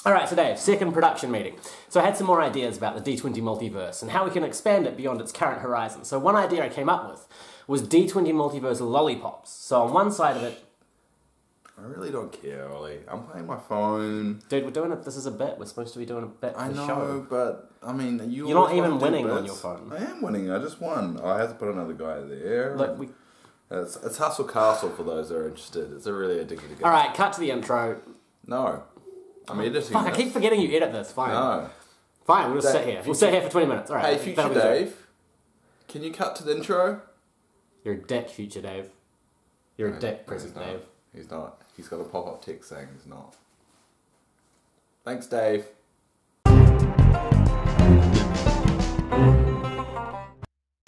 Alright, so Dave, second production meeting. So I had some more ideas about the D20 multiverse and how we can expand it beyond its current horizon. So one idea I came up with was D20 multiverse lollipops. So on one side of it... I really don't care, Ollie. I'm playing my phone. Dude, we're doing it. This is a bit. We're supposed to be doing a bit for the show. I know, but, I mean, you're not even winning on your phone. I am winning. I just won. I have to put another guy there. Look, It's Hustle Castle for those that are interested. It's a really addictive game. Alright, cut to the intro. No. I'm editing Fuck, this. I keep forgetting you edit this. Fine. No. Fine, we'll just sit here. We'll sit here for 20 minutes. Alright. Hey, Future Dave, can you cut to the intro? You're a dick, Future Dave. You're a dick, Present Dave. He's not. He's got a pop-up text saying he's not. Thanks, Dave.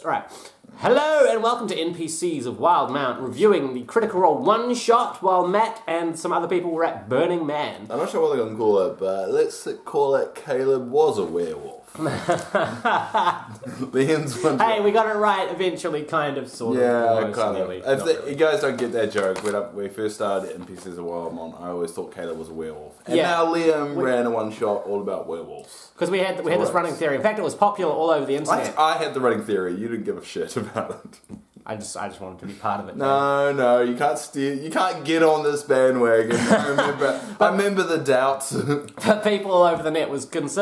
Alright. Hello and welcome to NPCs of Wildemount, reviewing the Critical Role one-shot while Matt and some other people were at Burning Man. I'm not sure what they're going to call it, but let's call it Caleb Was a Werewolf. Hey, we got it right eventually, kind of, sort of. Yeah, kind of. If you guys don't get that joke, when we first started NPCs of Wildemount, I always thought Caleb was a werewolf. And now Liam ran a one-shot all about werewolves. Because we had this running theory. In fact, it was popular all over the internet. I had the running theory. You didn't give a shit about it. I just wanted to be part of it. No, you can't steer. You can't get on this bandwagon. I remember the doubts. But people all over the net was convinced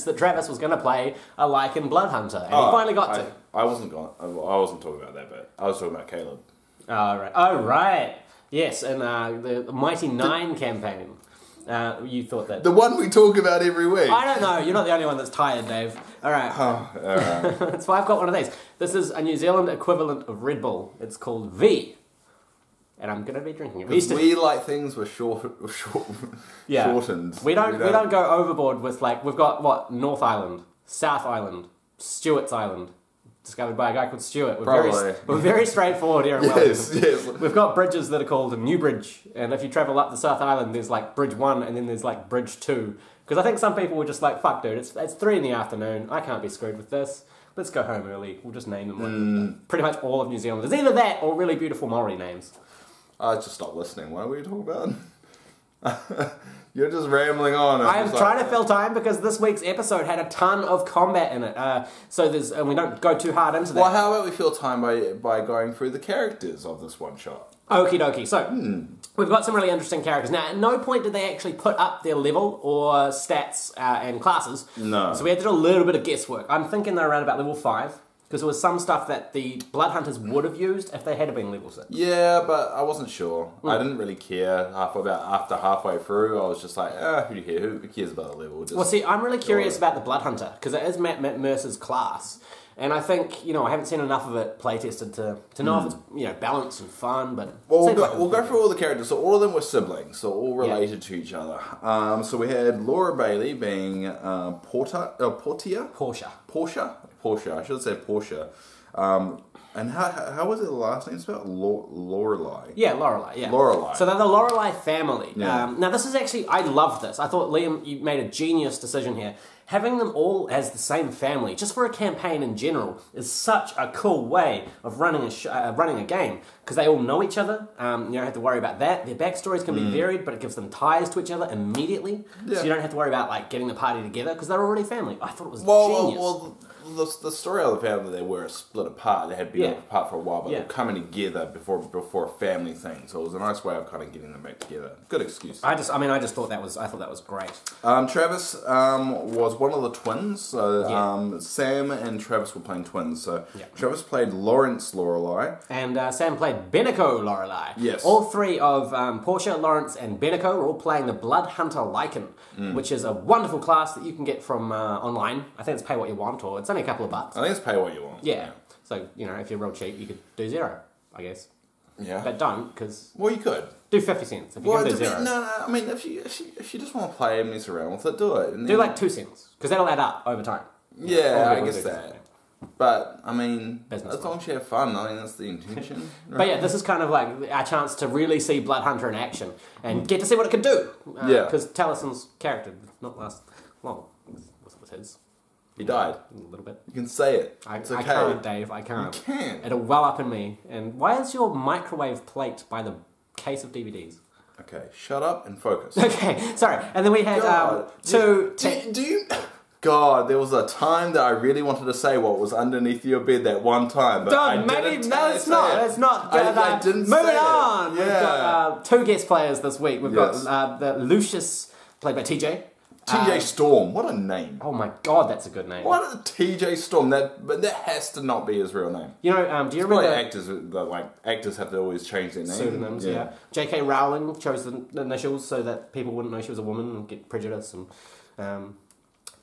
that Travis was going to play a Lycan Bloodhunter, and he finally got to. I wasn't talking about that bit. I was talking about Caleb. Oh right. Yes, and the Mighty Nine campaign. You thought that... The one we talk about every week. I don't know. You're not the only one that's tired, Dave. Alright. Alright. That's why I've got one of these. This is a New Zealand equivalent of Red Bull. It's called V. And I'm going to be drinking it. We like things with shortened. We don't go overboard with, like, we've got, what, North Island, South Island, Stewart's Island. Discovered by a guy called Stuart. We're very straightforward here in Wellington. Yes. We've got bridges that are called New Bridge, and if you travel up the South Island, there's like Bridge 1 and then there's like Bridge 2. Because I think some people were just like, fuck dude, it's 3 in the afternoon, I can't be screwed with this. Let's go home early. We'll just name them pretty much all of New Zealand. There's either that or really beautiful Maori names. I just stopped listening. What were you talking about? You're just rambling on. I'm trying to fill time because this week's episode had a ton of combat in it. And we don't go too hard into that. Well, how about we fill time by going through the characters of this one shot? Okie dokie. So, we've got some really interesting characters. Now, at no point did they actually put up their level or stats and classes. No. So we had to do a little bit of guesswork. I'm thinking they're around about level 5. Because there was some stuff that the Bloodhunters would have used if they had been level 6. Yeah, but I wasn't sure. I didn't really care. After halfway through, I was just like, who do you care? Who cares about the level? Well, see, I'm really curious about the Bloodhunter, because it is Matt Mercer's class. And I think, I haven't seen enough of it play-tested to know if it's, balanced and fun, but... Well, we'll go through all the characters. So all of them were siblings, so all related to each other. So we had Laura Bailey being Portia, I should say Portia. And how was it the last name spelled? Lorelei. Yeah, Lorelei, yeah. Lorelei. So they're the Lorelei family. Yeah. Now this is actually, I love this. I thought, Liam, you made a genius decision here. Having them all as the same family, just for a campaign in general, is such a cool way of running a game. Because they all know each other, you don't have to worry about that. Their backstories can be varied, but it gives them ties to each other immediately. Yeah. So you don't have to worry about like getting the party together, because they're already family. I thought it was genius. Well, the story of the family, they were split apart. They had been apart for a while, but they were coming together before a family thing. So it was a nice way of kind of getting them back together. Good excuse. I thought that was great. Travis was one of the twins. So Sam and Travis were playing twins. So Travis played Lawrence Lorelei, and Sam played Benico Lorelei. Yes. All three of Portia, Lawrence, and Benico were all playing the Bloodhunter Lycan, which is a wonderful class that you can get from online. I think it's pay what you want, or it's only a couple of bucks. I think it's pay what you want. Yeah. So, if you're real cheap, you could do 0, I guess. Yeah. But don't, because... Well, you could. Do 50 cents if you're going to do 0. No, I mean, if you just want to play and mess around with it, do it. And do like 2 cents, because that'll add up over time. Yeah, I guess that. But, I mean, business as long as you have fun, I mean, that's the intention. Right? But yeah, this is kind of like our chance to really see Bloodhunter in action and get to see what it can do. Because Talison's character did not last long with his. He died. A little bit. You can say it. It's okay. I can't, Dave. I can't. You can. It'll well up in me. And why is your microwave plate by the case of DVDs? Okay, shut up and focus. Okay, sorry. And then we had two... Do you... God, there was a time that I really wanted to say what was underneath your bed that one time, but I didn't. No, it's not. It's not. I didn't moving say on. It. Yeah. We've got two guest players this week. We've got the Lucius, played by TJ. TJ Storm, what a name! Oh my God, that's a good name. What a TJ Storm? But that has to not be his real name. You know, do you remember actors have to always change their name? Pseudonyms, yeah. J.K. Rowling chose the initials so that people wouldn't know she was a woman and get prejudice and.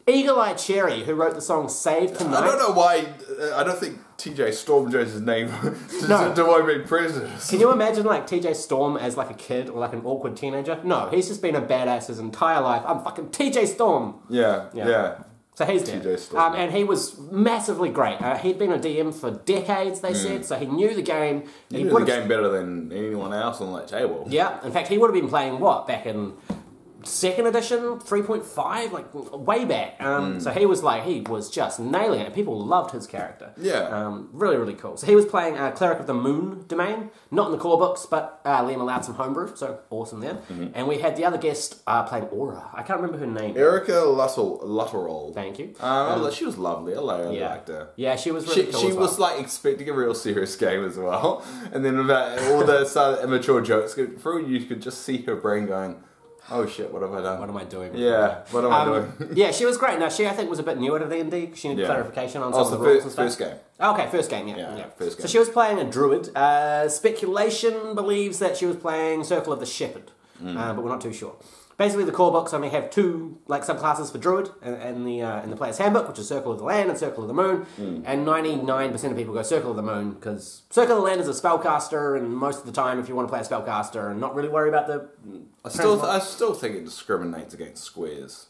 Eagle-Eyed Cherry, who wrote the song Save Tonight. I don't know why. I don't think TJ Storm chose his name to avoid being prejudiced. Can you imagine like TJ Storm as like a kid or like an awkward teenager? No, he's just been a badass his entire life. I'm fucking TJ Storm. Yeah. So he's there. TJ Storm. And he was massively great. He'd been a DM for decades, they said, so he knew the game. He knew the game better than anyone else on that table. Yeah, in fact, he would have been playing back in... 2nd edition, 3.5, like way back. So he was just nailing it. People loved his character. Yeah. Really, really cool. So he was playing Cleric of the Moon domain, not in the core books, but Liam allowed some homebrew, so awesome there. And we had the other guest playing Aura. I can't remember her name. Erica Lutterall. Thank you. She was lovely. I liked her. Yeah, she was really cool. She was like expecting a real serious game as well, and then about all the immature jokes through, you could just see her brain going, oh shit, what have I done? What am I doing? Yeah, what am I doing? Yeah, she was great. Now, she, I think, was a bit newer to D&D. She needed clarification on some of the rules and stuff. First game. Okay, first game, yeah. First game. So she was playing a druid. Speculation believes that she was playing Circle of the Shepherd, but we're not too sure. Basically, the core books only have two subclasses for druid in the player's handbook, which is Circle of the Land and Circle of the Moon. And 99% of people go Circle of the Moon because Circle of the Land is a spellcaster, and most of the time, if you want to play a spellcaster and not really worry about the... I still think it discriminates against squares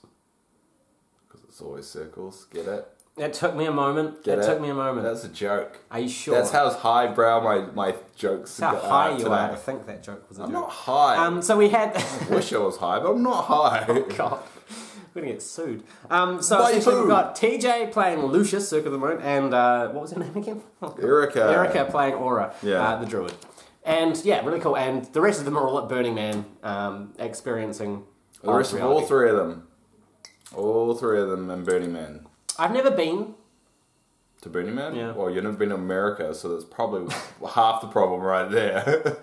because it's always circles. Get it? It took me a moment. Took me a moment. That's a joke. Are you sure? That's how highbrow my jokes That's how high you today. are. I think that joke was a joke. I'm not high. So we had... I wish I was high, but I'm not high. Oh, God. We're going to get sued. So essentially we've got TJ playing Lucius, Circle of the Moon, and what was her name again? Erica playing Aura, the druid. And yeah, really cool. And the rest of them are all at Burning Man, experiencing... The rest of all three of them. All three of them in Burning Man. I've never been. To Burning Man? Yeah. Well, you've never been to America, so that's probably half the problem right there.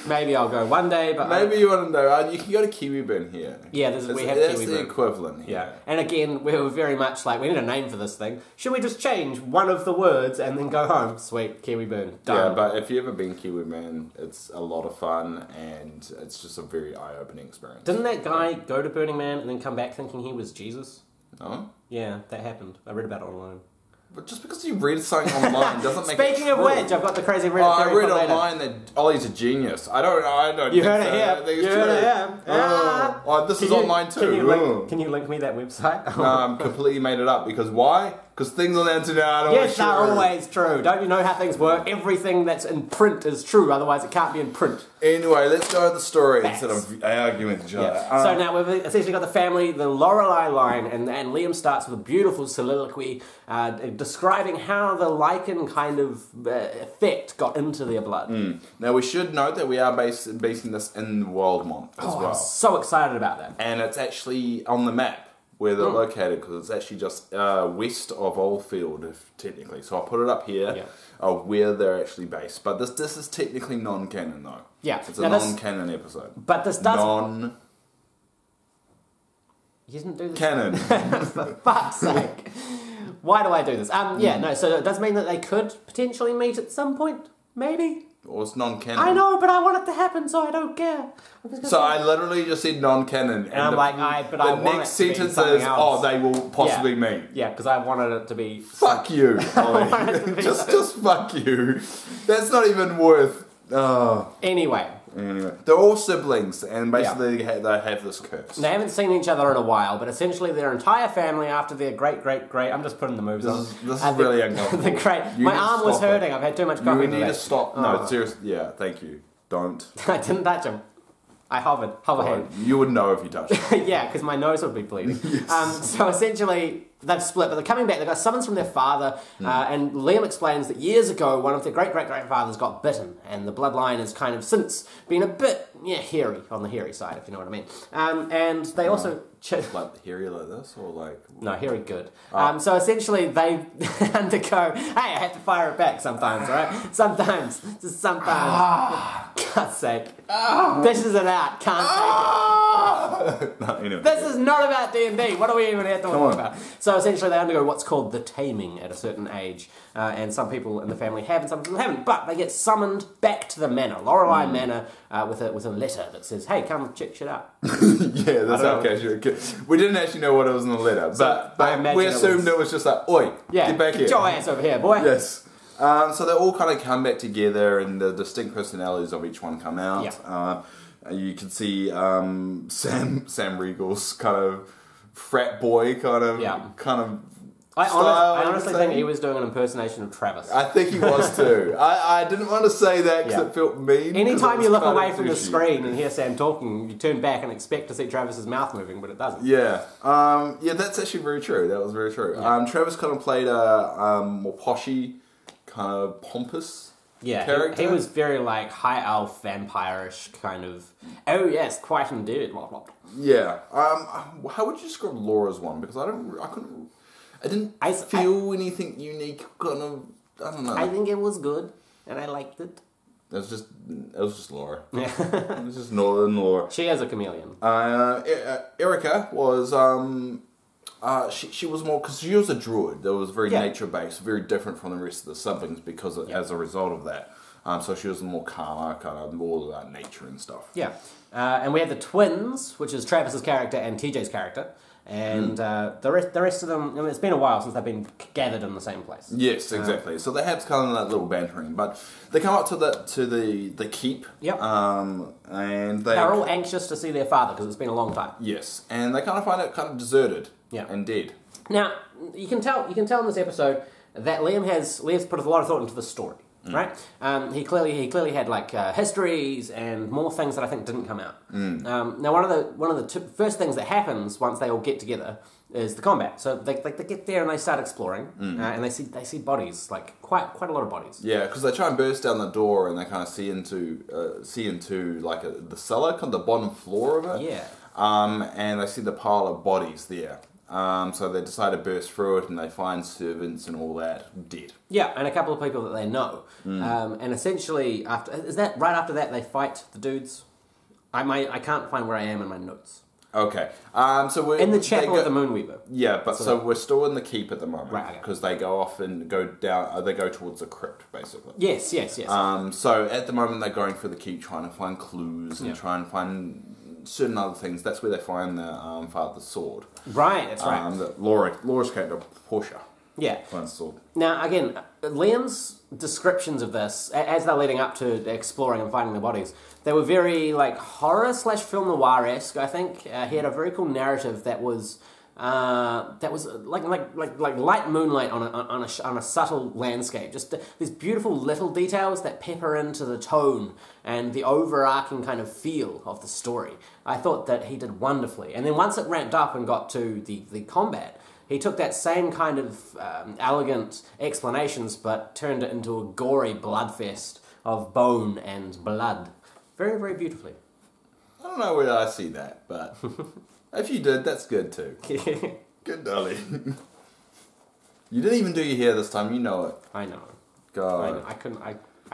Maybe I'll go one day, but... Maybe you want to know. You can go to Kiwi Burn here. Yeah, we have Kiwi Kiwi Burn. Burn. The equivalent here. Yeah. And again, we were very much like, we need a name for this thing. Should we just change one of the words and then go home? Sweet, Kiwi Burn. Done. Yeah, but if you've ever been Kiwi Burn, it's a lot of fun and it's just a very eye-opening experience. Didn't that guy go to Burning Man and then come back thinking he was Jesus? No? Yeah, that happened. I read about it online. But just because you read something online doesn't make Speaking it of true. which, I've got the crazy Reddit theory. I read online that Ollie's a genius. I don't. You heard so. it here. I think it's You heard true. it here. Oh, this is online too. Can you link me that website? No, I'm completely made it up because why? Because things on the internet aren't always yes, true. they're always true. Don't you know how things work? Everything that's in print is true, otherwise it can't be in print. Anyway, let's go to the story Facts. instead of arguing with each other. Yeah. So now we've essentially got the family, the Lorelei line, and Liam starts with a beautiful soliloquy describing how the lichen kind of effect got into their blood. Now we should note that we are basing this in Wildemount as well. I'm so excited about that. And it's actually on the map where they're located because it's actually just west of Oldfield, technically. So I'll put it up here where they're actually based. But this is technically non-canon though. Yeah. It's a non-canon episode. But this does... You didn't do this. Canon. For fuck's sake. Why do I do this? So it does mean that they could potentially meet at some point? Maybe? Or it's non-canon. I know, but I want it to happen, so I don't care. So I literally just said non-canon. And I'm like, the next sentence is, they will possibly meet. Yeah, because I wanted it to be... Fuck you, Ollie. just fuck you. That's not even worth... Anyway. They're all siblings, and basically they have this curse. They haven't seen each other in a while, but essentially their entire family after their great... I'm just putting the moves on. This is really uncomfortable. My arm was hurting. I've had too much coffee today. You need to stop. No, seriously. Yeah, thank you. Don't. I didn't touch him. I hover hand. You would know if you touched him. Yeah, because my nose would be bleeding. Yes. So essentially, they've split, but they're coming back. They got summons from their father, and Liam explains that years ago, one of their great-great-grandfathers got bitten, and the bloodline has kind of since been a bit, hairy, on the hairy side, if you know what I mean. And they also... Like hairy like this, or like... No, hairy good. So essentially, they undergo... Hey, I have to fire it back sometimes, right? Sometimes. Just sometimes. God's sake. This is it out. Can't take it. No, anyway. This is not about D&D. What are we even here talking about? So essentially they undergo what's called the taming at a certain age. And some people in the family have and some people haven't. But they get summoned back to the manor, Lorelei Manor, with a letter that says, hey, come check shit out. Yeah, that's okay. We didn't actually know what it was in the letter. But we assumed it was just like, oi, get back here. Get your ass over here, boy. Yes. So they all kind of come back together and the distinct personalities of each one come out. Yeah. You can see Sam Regal's kind of frat boy kind of I style, honestly think he was doing an impersonation of Travis. I think he was too. I didn't want to say that because it felt mean. Anytime you look away from the screen and hear Sam talking, you turn back and expect to see Travis's mouth moving, but it doesn't. Yeah. That's actually very true. That was very true. Yeah. Travis kind of played a more poshy, kind of pompous character. He was very like high elf, vampire-ish kind of. Oh yes, quite indeed. Blah, blah. Yeah. How would you describe Laura's one? Because I didn't feel anything unique. Kind of. I don't know. I think it was good, and I liked it. It was just Laura. Yeah. It was just Northern Laura. She is a chameleon. Erica was she was more, because she was a druid that was very nature based, very different from the rest of the siblings because as a result of that. So she was more calmer, kind of more about nature and stuff. Yeah. And we have the twins, which is Travis's character and TJ's character. And the rest of them, it's been a while since they've been gathered in the same place. Yes, exactly. So they have kind of that little bantering, but they come up to the keep. Yep. And they're all anxious to see their father because it's been a long time. Yes, and they kind of find it kind of deserted. And dead. Now you can tell in this episode that Liam's put a lot of thought into the story. Right? He clearly had like histories and more things that I think didn't come out. Now one of the first things that happens once they all get together is the combat. So they get there and they start exploring, and they see bodies, like quite a lot of bodies. Yeah, because they try and burst down the door and they kind of see into like the cellar, kind of the bottom floor of it. Yeah. And they see the pile of bodies there. So they decide to burst through it and they find servants and all that dead. Yeah, and a couple of people that they know. And essentially, right after that they fight the dudes? I can't find where I am in my notes. Okay. So we're... In the chapel of the Moonweaver. Yeah, but so we're still in the keep at the moment. Right, because they go off and go down... they go towards the crypt, basically. Yes. So at the moment they're going through the keep trying to find clues and try and find certain other things. That's where they find the father's sword. Right, that's right. Laura's character, Portia. Yeah. Finds the sword. Now, again, Liam's descriptions of this, as they're leading up to exploring and finding the bodies, they were very, like, horror/film noir-esque, I think. He had a very cool narrative that was like light moonlight on a subtle landscape. Just these beautiful little details that pepper into the tone and the overarching kind of feel of the story. I thought that he did wonderfully. And then once it ramped up and got to the combat, he took that same kind of elegant explanations but turned it into a gory bloodfest of bone and blood. Very, very beautifully. I don't know where I see that, but... If you did, that's good too. Good dolly. You didn't even do your hair this time, you know it. I know. God. I know. I couldn't...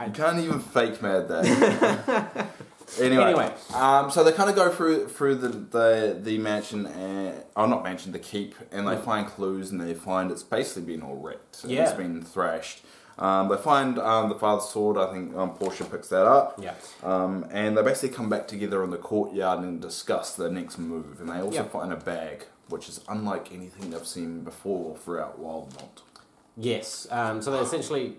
You can't even fake mad that. Anyway. So they kind of go through the mansion, not mansion, the keep, and they find clues, and they find it's basically been all wrecked. Yeah. It's been thrashed. They find the father's sword. I think Portia picks that up. Yeah. And they basically come back together in the courtyard and discuss the next move. And they also find a bag, which is unlike anything they've seen before throughout Wildemount. Yes. So they essentially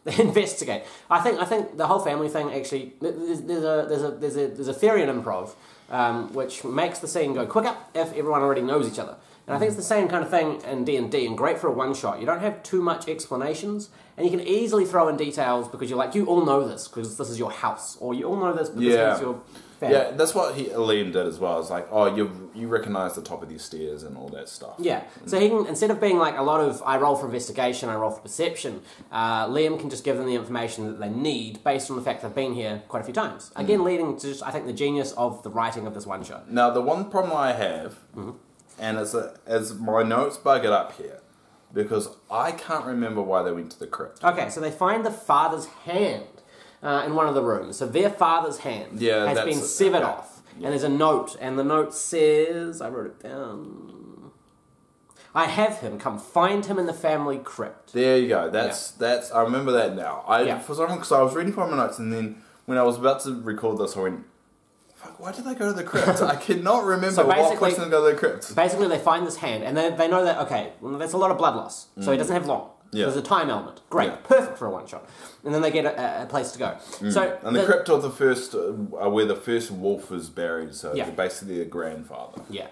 investigate. I think the whole family thing actually. There's a theory in improv which makes the scene go quicker if everyone already knows each other. And I think it's the same kind of thing in D&D, and great for a one-shot. You don't have too much explanations, and you can easily throw in details because you're like, you all know this because this is your house, or you all know this because it's your family. Yeah, that's what Liam did as well. It's like, oh, you recognise the top of these stairs and all that stuff. Yeah, so he can, instead of being like a lot of, I roll for investigation, I roll for perception, Liam can just give them the information that they need based on the fact they've been here quite a few times. Again, leading to just, I think, the genius of the writing of this one-shot. Now, the one problem I have... And as my notes bug it up here, because I can't remember why they went to the crypt. Okay, so they find the father's hand in one of the rooms. So their father's hand has been severed off. Yeah. And there's a note, and the note says, I wrote it down, I have him, come find him in the family crypt. There you go, that's I remember that now. For some reason, because I was reading from my notes, and then when I was about to record this, I went, why did they go to the crypt? I cannot remember what question to go to the crypt. Basically, they find this hand, and they know that, okay, well, there's a lot of blood loss, so he doesn't have long. Yeah. There's a time element. Great, perfect for a one-shot. And then they get a place to go. So and the crypt of the first, where the first wolf is buried, so they're basically their grandfather. Yeah.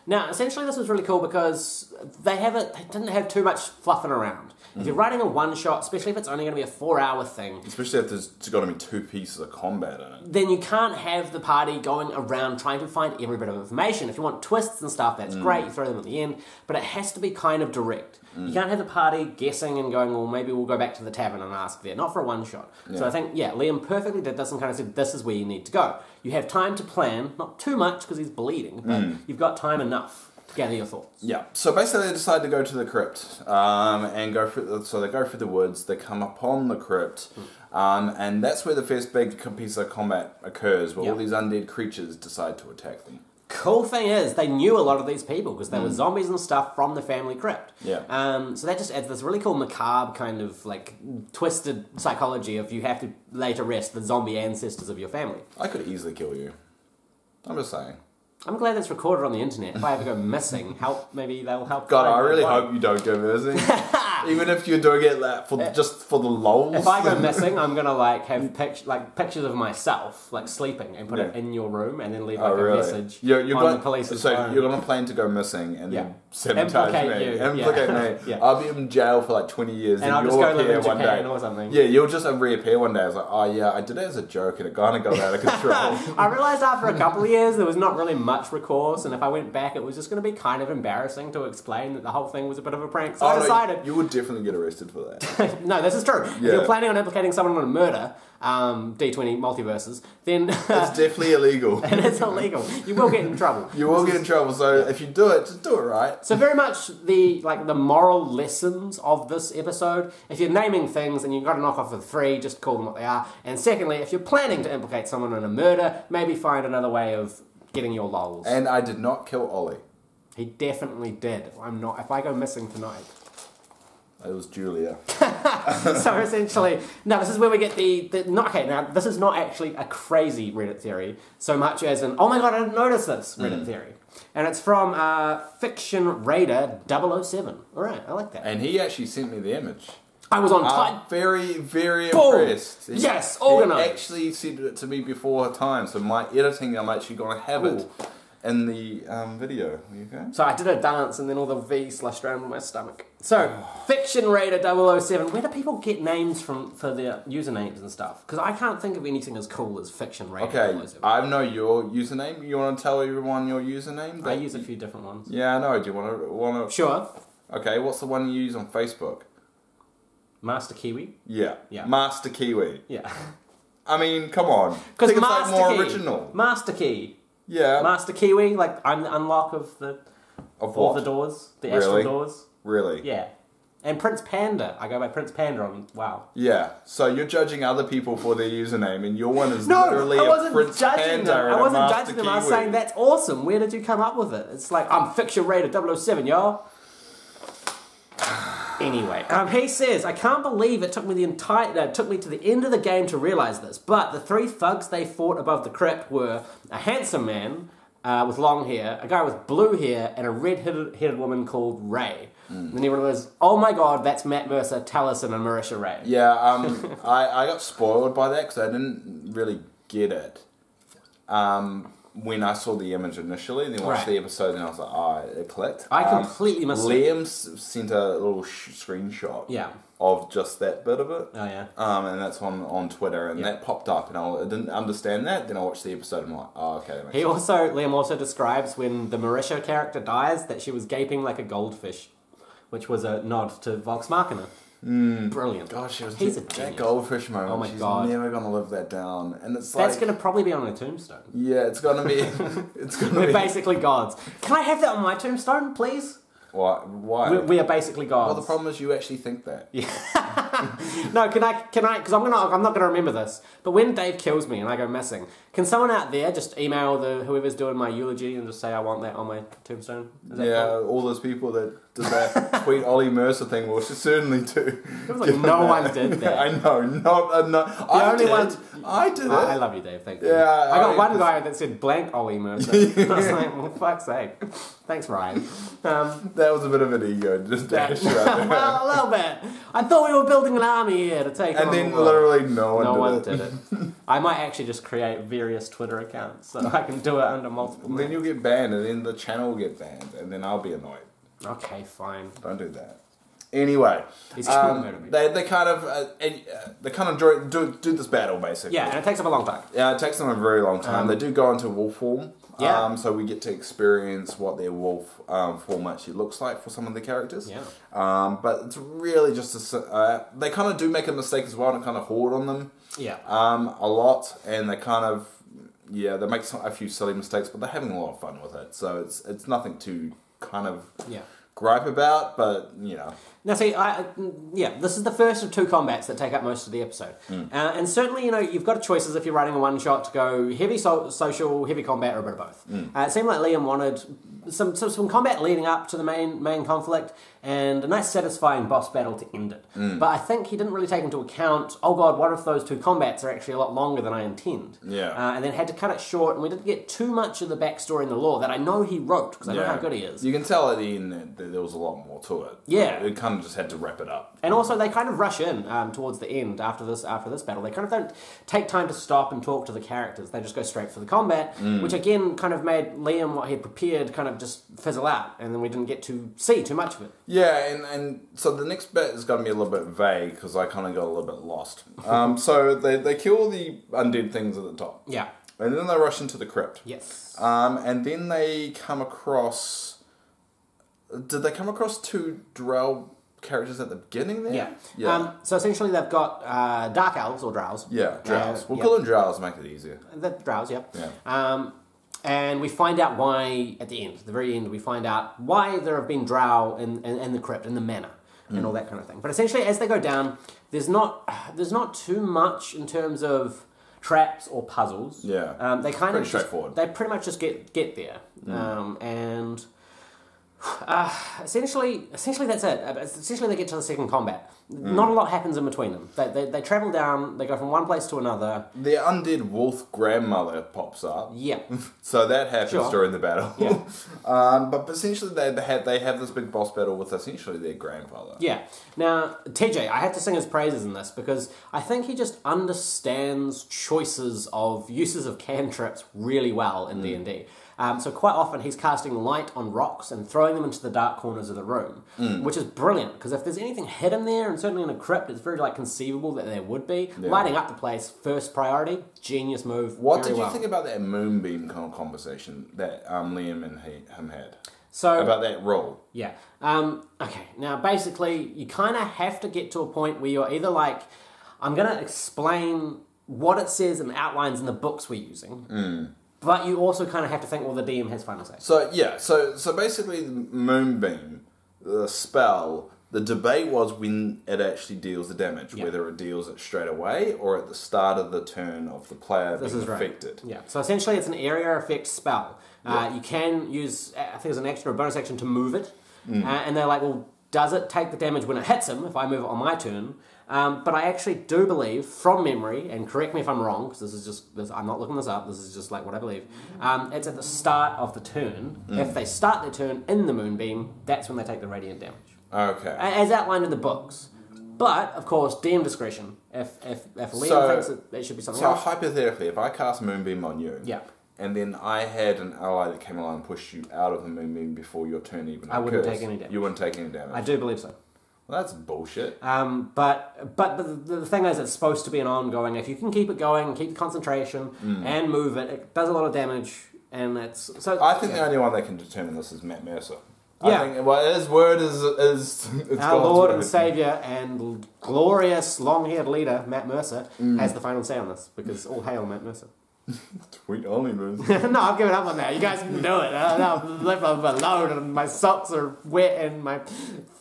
Now, essentially, this was really cool because they didn't have too much fluffing around. If you're writing a one-shot, especially if it's only going to be a 4-hour thing... Especially if there's got to be 2 pieces of combat in it. Then you can't have the party going around trying to find every bit of information. If you want twists and stuff, that's great, you throw them at the end, but it has to be kind of direct. You can't have the party guessing and going, well, maybe we'll go back to the tavern and ask there. Not for a one-shot. Yeah. So I think, Liam perfectly did this and kind of said, this is where you need to go. You have time to plan, not too much because he's bleeding, but you've got time enough. Gather your thoughts. Yeah. So basically, they decide to go to the crypt and go through. So they go through the woods. They come upon the crypt, and that's where the first big piece of combat occurs, where all these undead creatures decide to attack them. Cool thing is, they knew a lot of these people because they were zombies and stuff from the family crypt. Yeah. So that just adds this really cool macabre kind of like twisted psychology of you have to lay to rest the zombie ancestors of your family. I could easily kill you. I'm just saying. I'm glad that's recorded on the internet. If I ever go missing, maybe they'll help. God, I really hope you don't go missing. Even if you're doing it just for the lols. If I go missing, I'm gonna have pictures of myself sleeping and put it in your room and then leave a message on the police's phone. You're gonna plan to go missing and then sabotage me. Implicate me. I'll be in jail for 20 years and you'll appear one day. Or something. Yeah, you'll just reappear one day. I was like, oh yeah, I did it as a joke and it kind of got out of control. I realised after a couple of years there was not really much recourse, and if I went back it was just going to be kind of embarrassing to explain that the whole thing was a bit of a prank. So I decided... You would definitely get arrested for that. No, this is true. Yeah. If you're planning on implicating someone on a murder, D20 multiverses, then... it's definitely illegal. And it's illegal. You will get in trouble. You will get in trouble, so if you do it, just do it right. So very much the moral lessons of this episode, if you're naming things and you've got to knock off the 3, just call them what they are. And secondly, if you're planning to implicate someone in a murder, maybe find another way of getting your lols. And I did not kill Ollie. He definitely did. If I go missing tonight... It was Julia. So essentially, no, this is where we get now this is not actually a crazy Reddit theory, so much as an, oh my god, I didn't notice this Reddit theory. And it's from Fiction Raider 007. Alright, I like that. And he actually sent me the image. I was on time. Very, very impressed. Yes, organised. He actually sent it to me before her time, so my editing, I'm actually going to have it in the video. Okay? So I did a dance and then all the V slashed around my stomach. So, Fiction Raider 007, where do people get names for their usernames and stuff? Because I can't think of anything as cool as Fiction Raider 007. I know your username. You want to tell everyone your username? I use a few different ones. Yeah, I know. Do you want to... Sure. Okay, what's the one you use on Facebook? Master Kiwi? Yeah. Master Kiwi. Yeah. I mean, come on. Because Master more Key. Original. Master Key. Yeah. Master Kiwi, I'm the unlock of all the doors, the astral doors. Really? Yeah. And Prince Panda, I go by Prince Panda on WoW. Yeah. So you're judging other people for their username, and your one is literally a Prince Panda. I wasn't judging them. I was saying that's awesome. Where did you come up with it? It's like I'm Fiction Raider 007, y'all. Anyway, he says, I can't believe it took me to the end of the game to realise this, but the 3 thugs they fought above the crypt were a handsome man with long hair, a guy with blue hair, and a red-headed woman called Ray. And then he realised, oh my god, that's Matt Mercer, Taliesin, and Marisha Ray. Yeah, I got spoiled by that because I didn't really get it. when I saw the image initially, and then watched the episode, and I was like, oh, it clicked. I completely missed it. Liam sent a little screenshot of just that bit of it. Oh, yeah. And that's on Twitter, and that popped up, and I didn't understand that. Then I watched the episode, and I'm like, oh, okay, that makes sense. Liam also describes when the Marisha character dies that she was gaping like a goldfish, which was a nod to Vox Machina. Brilliant. Gosh, he's a that goldfish moment. Oh my God. She's never going to live that down. And it's that's going to probably be on her tombstone. Yeah, it's going to be. We're basically gods. Can I have that on my tombstone, please? Why? We are basically gods. Well, the problem is you actually think that. Yeah. No, can I? Because I'm not gonna remember this. But when Dave kills me and I go missing, can someone out there just email whoever's doing my eulogy and just say I want that on my tombstone? Is that cool? All those people that did that sweet Ollie Mercer thing will certainly do. It was like no one did that. I know, I did it. I love you, Dave. Thank you. Yeah, I got one guy that said blank Ollie Mercer. I was like, well, fuck's sake. Thanks, Ryan. That was a bit of an ego, just dash right there. Well, a little bit. I thought we were building an army here to take. And then literally no one did it. I might actually just create various Twitter accounts so I can do it under multiple names. Then you'll get banned, and then the channel will get banned, and then I'll be annoyed. Okay, fine. Don't do that. Anyway, he's me. They kind of do this battle basically. Yeah, and it takes them a long time. Yeah, it takes them a very long time. They do go into wolf form. Yeah. So we get to experience what their wolf form actually looks like for some of the characters. Yeah. But it's really just they kind of do make a mistake as well and kind of hoard on them. Yeah. A lot, and they kind of they make a few silly mistakes, but they're having a lot of fun with it. So it's nothing to kind of gripe about, but you know. Now, see, this is the first of two combats that take up most of the episode. And certainly, you've got choices if you're writing a one-shot to go heavy social, heavy combat, or a bit of both. It seemed like Liam wanted some combat leading up to the main conflict, and a nice satisfying boss battle to end it. But I think he didn't really take into account, oh god, what if those two combats are actually a lot longer than I intend? Yeah. And then had to cut it short, and we didn't get too much of the backstory and the lore that I know he wrote, because I know how good he is. You can tell at the end that there was a lot more to it. Yeah. It kind of just had to wrap it up. And also, they kind of rush in towards the end after this battle. They kind of don't take time to stop and talk to the characters. They just go straight for the combat, which again kind of made Liam, what he had prepared, kind of just fizzle out, and then we didn't get to see too much of it. Yeah, and so the next bit is going to be a little bit vague because I kind of got a little bit lost. So they kill the undead things at the top. Yeah. And then they rush into the crypt. Yes. And then they come across... Did they come across two drow characters at the beginning there? Yeah. So essentially they've got dark elves or drows. Yeah, drows. We'll call them drows, make it easier. The drows, yeah. Yeah. And we find out why, at the end, the very end, we find out why there have been drow in the crypt, in the manor, and all that kind of thing. But essentially, as they go down, there's not too much in terms of traps or puzzles. Yeah. They kind pretty of straightforward. They pretty much just get there. And essentially that's it. Essentially they get to the second combat. Not a lot happens in between them. They travel down, they go from one place to another. The undead wolf grandmother pops up. Yeah. So that happens during the battle. Yeah. But essentially they have this big boss battle with essentially their grandfather. Yeah. Now, TJ, I have to sing his praises in this because I think he just understands uses of cantrips really well in D&D. So quite often he's casting light on rocks and throwing them into the dark corners of the room, which is brilliant, because if there's anything hidden there, and certainly in a crypt, it's very conceivable that there would be. Yeah. Lighting up the place, first priority, genius move. What did you think about that moonbeam kind of conversation that Liam and him had? So about that role? Yeah. Okay, now basically you kind of have to get to a point where you're either like, I'm going to explain what it says and outlines in the books we're using, but you also kind of have to think, well, the DM has final say. So, yeah, so basically the Moonbeam, the spell, the debate was when it actually deals the damage, whether it deals it straight away or at the start of the turn of the player being affected. Yeah, so essentially it's an area effect spell. You can use, I think there's an action or a bonus action to move it, and they're like, well, does it take the damage when it hits him if I move it on my turn? But I actually do believe, from memory, and correct me if I'm wrong, because I'm not looking this up, this is just like what I believe, it's at the start of the turn. If they start their turn in the Moonbeam, that's when they take the radiant damage. Okay. As outlined in the books. But, of course, DM discretion. If Liam thinks that it should be something else. So, hypothetically, if I cast Moonbeam on you, and then I had an ally that came along and pushed you out of the moon before your turn even occurs. I wouldn't take any damage. You wouldn't take any damage. I do believe so. Well, that's bullshit. But the thing is, it's supposed to be an ongoing. If you can keep it going, keep the concentration, and move it, it does a lot of damage, and it's so. I think the only one that can determine this is Matt Mercer. Yeah. I think, well, his word is it's our Lord and Saviour and glorious long-haired leader Matt Mercer has the final say on this, because all hail Matt Mercer. Tweet only, Mercer. No, I've given up on that. You guys can do it. I'm left alone, and my socks are wet, and my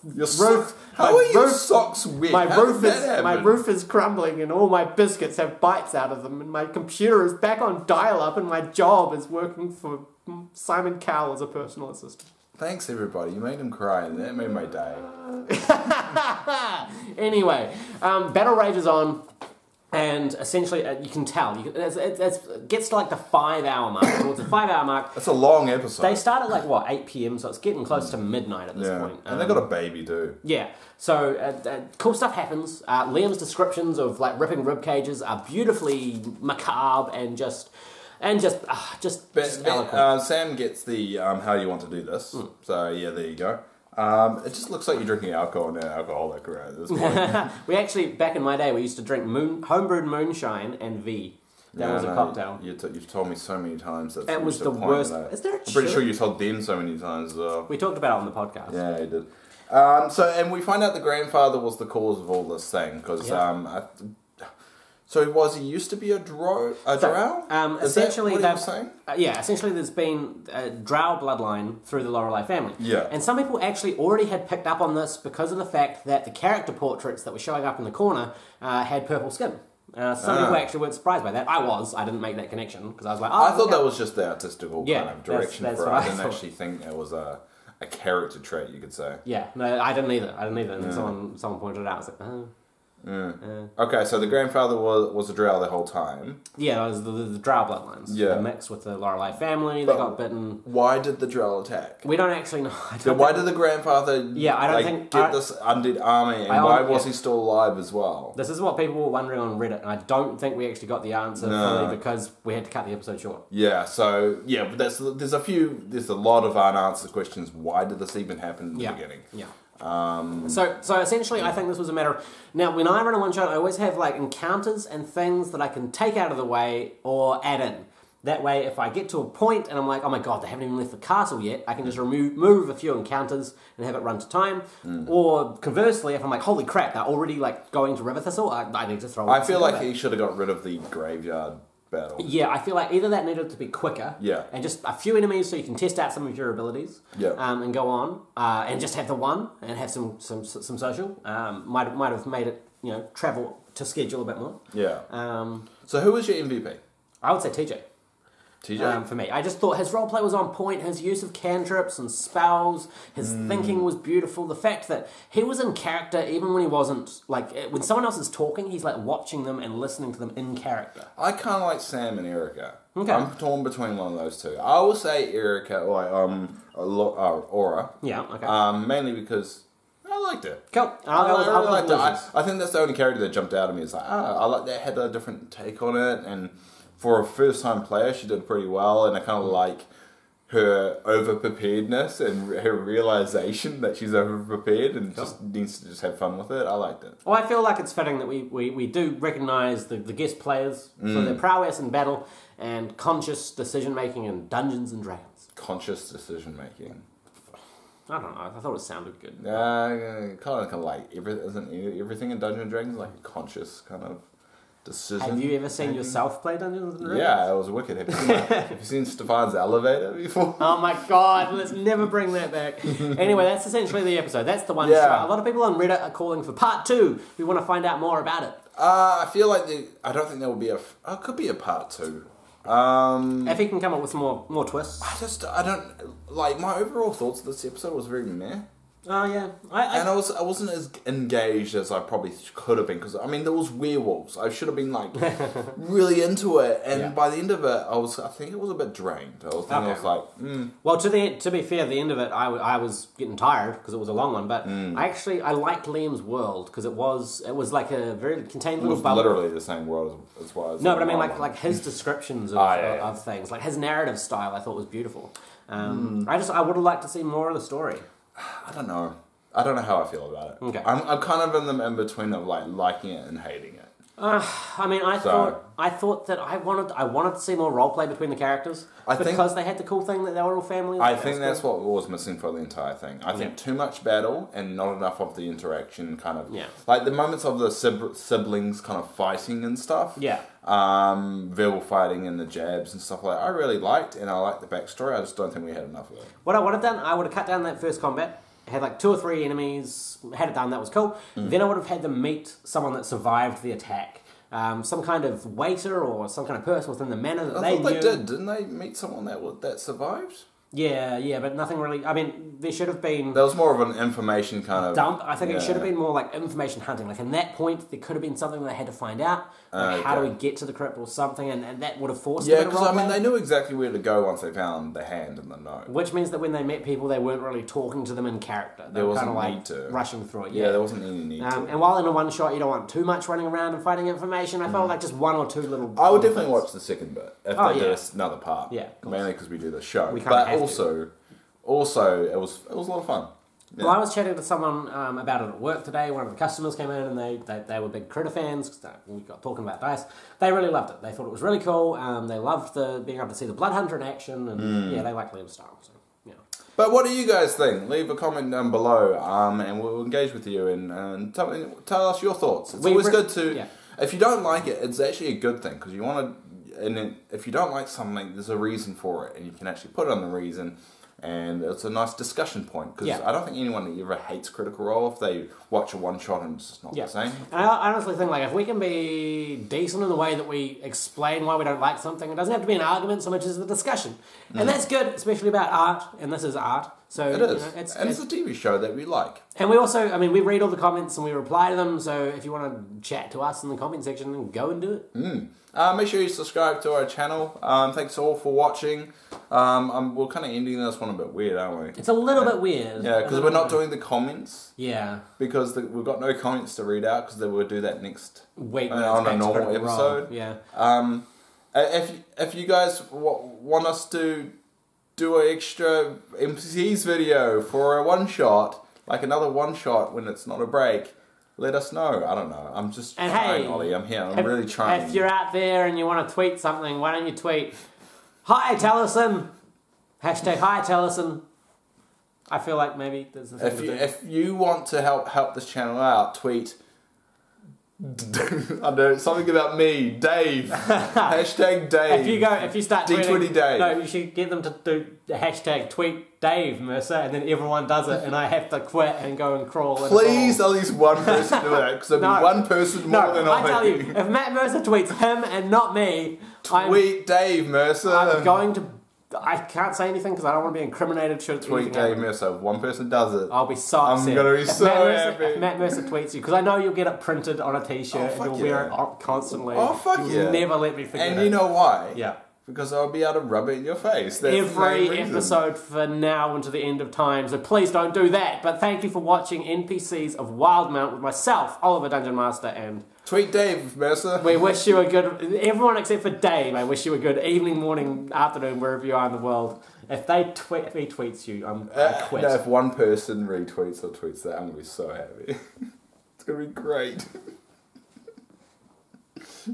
roof. How are your socks wet? My roof is crumbling, and all my biscuits have bites out of them, and my computer is back on dial-up, and my job is working for Simon Cowell as a personal assistant. Thanks, everybody. You made him cry, and that made my day. Anyway, Battle rages on, and essentially, you can tell. It gets to like the 5-hour mark. Towards the 5-hour mark. That's a long episode. They start at like, 8 p.m., so it's getting close to midnight at this point. And they got a baby, too. Yeah. So, cool stuff happens. Liam's descriptions of like ripping rib cages are beautifully macabre and just eloquent. Sam gets the how you want to do this. So yeah, there you go. It just looks like you're drinking alcohol and an alcoholic right at this point. We actually, back in my day, we used to drink homebrewed moonshine and V. That was a cocktail. You've told me so many times. It was the worst. Is there a I'm pretty sure you told them so many times as well. We talked about it on the podcast. Yeah, you did. And we find out the grandfather was the cause of all this thing, because so was he used to be a drow? Essentially, what he was saying? Essentially there's been a drow bloodline through the Lorelei family. Yeah. And some people actually already had picked up on this because of the fact that the character portraits that were showing up in the corner had purple skin. Some people actually weren't surprised by that. I didn't make that connection, because I was like, I thought that was just the artistical kind of direction for it. I didn't actually think it was a character trait, you could say. Yeah, no, I didn't either. And then someone pointed it out. I was like, oh. Okay, so the grandfather was a drow the whole time. Yeah, it was the drow bloodlines. Yeah. They mixed with the Lorelei family, they got bitten. Why did the drow attack? We don't actually know. Why did the grandfather get this undead army, and why was he still alive as well? This is what people were wondering on Reddit, and I don't think we actually got the answer fully, because we had to cut the episode short. Yeah, so, but there's a lot of unanswered questions. Why did this even happen in the beginning? Yeah. So essentially, I think this was a matter of... Now, when I run a one-shot, I always have like encounters and things that I can take out of the way or add in. That way, if I get to a point and I'm like, oh my god, they haven't even left the castle yet, I can just move a few encounters and have it run to time. Or conversely, if I'm like, holy crap, they're already like going to River Thistle, I need to throw... I feel like he should have got rid of the graveyard battle. Yeah, I feel like either that needed to be quicker, and just a few enemies so you can test out some of your abilities, and go on, and just have the one and have some social. Might have made it travel to schedule a bit more. Yeah. So who was your MVP? I would say TJ. TJ? For me. I just thought his roleplay was on point, his use of cantrips and spells, his thinking was beautiful, the fact that he was in character even when he wasn't, like, when someone else is talking, he's like watching them and listening to them in character. I kind of like Sam and Erica. Okay. I'm torn between one of those two. I will say Erica, Aura. Yeah, okay. Mainly because... I liked it. Cool. I think that's the only character that jumped out at me. It's like, I like that, had a different take on it, and for a first-time player, she did pretty well, and I kind of like her over-preparedness and her realization that she's over-prepared and just needs to just have fun with it. I liked it. Well, I feel like it's fitting that we do recognise the guest players for their prowess in battle and conscious decision-making in Dungeons and Dragons. Conscious decision-making. I don't know. I thought it sounded good. Kind of like isn't everything in Dungeons and Dragons like a conscious kind of decision? Have you ever seen yourself play Dungeons and Dragons? Yeah, it was wicked. Have you seen Stefan's elevator before? Oh my god, let's never bring that back. Anyway, that's essentially the episode. That's the one shot. A lot of people on Reddit are calling for part 2. We want to find out more about it. I feel like I don't think there will be it could be a part 2. If he can come up with more twists. I don't like my overall thoughts of this episode was very meh. Oh yeah, and I wasn't as engaged as I probably could have been because I mean there was werewolves. I should have been like really into it, and by the end of it, I think it was a bit drained. I was like, Well, to be fair, the end of it, I was getting tired because it was a long one. But I liked Liam's world because it was like a very contained little bubble. Literally the same world as what I was. No, but I mean like his descriptions of things, like his narrative style, I thought was beautiful. I would have liked to see more of the story. I don't know. I don't know how I feel about it. Okay. I'm kind of in between of like liking it and hating it. I mean, I thought that I wanted to see more roleplay between the characters because they had the cool thing that they were all family. I think that's what was missing for the entire thing. I think too much battle and not enough of the interaction, kind of like the moments of the siblings kind of fighting and stuff. Yeah. Verbal fighting and the jabs and stuff like that. I really liked, and I liked the backstory. I just don't think we had enough of it. What I would have done, I would have cut down that first combat. Had like 2 or 3 enemies, had it done, that was cool. Then I would have had them meet someone that survived the attack. Some kind of waiter or some kind of person within the manor that they knew. They did, didn't they meet someone that survived? Yeah, but nothing really. I mean, there should have been. There was more of an information kind of dump. I think it should have been more like information hunting. Like in that point, there could have been something they had to find out. Like how do we get to the crypt or something, and that would have forced. Yeah, because I mean, they knew exactly where to go once they found the hand and the note. Which means that when they met people, they weren't really talking to them in character. They were kind of like rushing through it. Yeah, there wasn't any need to. And while in a one shot, you don't want too much running around and finding information. I felt like just 1 or 2 little. I would definitely watch the second bit if they did another part. Yeah, mainly because we do the show, but also, it was a lot of fun. Yeah. Well, I was chatting to someone about it at work today. One of the customers came in and they were big critter fans because we got talking about dice. They really loved it. They thought it was really cool. They loved being able to see the Blood Hunter in action, and they like Liam's style. So yeah. But what do you guys think? Leave a comment down below, and we'll engage with you and tell us your thoughts. It's always good to. Yeah. If you don't like it, it's actually a good thing because you want to. And then if you don't like something, there's a reason for it, and you can actually put on the reason. And it's a nice discussion point because I don't think anyone ever hates Critical Role if they watch a one shot and it's just not the same. And I honestly think like if we can be decent in the way that we explain why we don't like something, it doesn't have to be an argument so much as a discussion, and that's good, especially about art. And this is art, so it is. It's a TV show that we like. And we also, I mean, we read all the comments and we reply to them. So if you want to chat to us in the comment section, then go and do it. Make sure you subscribe to our channel. Thanks all for watching. We're kind of ending this one a bit weird, aren't we? It's a little bit weird. Yeah, because we're not doing the comments. Yeah. Because we've got no comments to read out because we'll do that next week on a normal episode. Yeah. If you guys want us to do an extra NPCs video for a one shot, like another one shot when it's not a break, let us know. I don't know. I'm just trying, Ollie. I'm here. I'm really trying. If you're out there and you want to tweet something, why don't you tweet, "Hi Taliesin," hashtag "Hi Taliesin." I feel like maybe there's a thing to do. If you want to help this channel out, tweet. I know something about me, Dave. Hashtag Dave. If you start tweeting, D20 Dave. No, you should get them to do the hashtag tweet Dave Mercer, and then everyone does it, and I have to quit and go and crawl. Please, at least one person do that, because there'll be one person more than I. I tell you, if Matt Mercer tweets him and not me, tweet Dave Mercer. I'm going to. I can't say anything because I don't want to be incriminated. Should tweet Dave Mercer. If one person does it, I'll be so upset. I'm going to be so happy. If Matt Mercer tweets you, because I know you'll get it printed on a t-shirt and you'll wear it constantly. Oh, fuck You'll never let me forget it. And you know why? Yeah. Because I'll be able to rub it in your face. That's every episode for now until the end of time, so please don't do that. But thank you for watching NPCs of Wildemount with myself, Oliver Dungeon Master, and... Tweet Dave, Mercer. We wish you a good... Everyone except for Dave, I wish you a good evening, morning, afternoon, wherever you are in the world. If he tweets you, I quit. No, if one person retweets or tweets that, I'm going to be so happy. It's going to be great.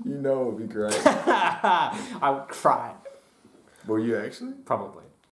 You know it would be great. I would cry. Will you actually? Probably.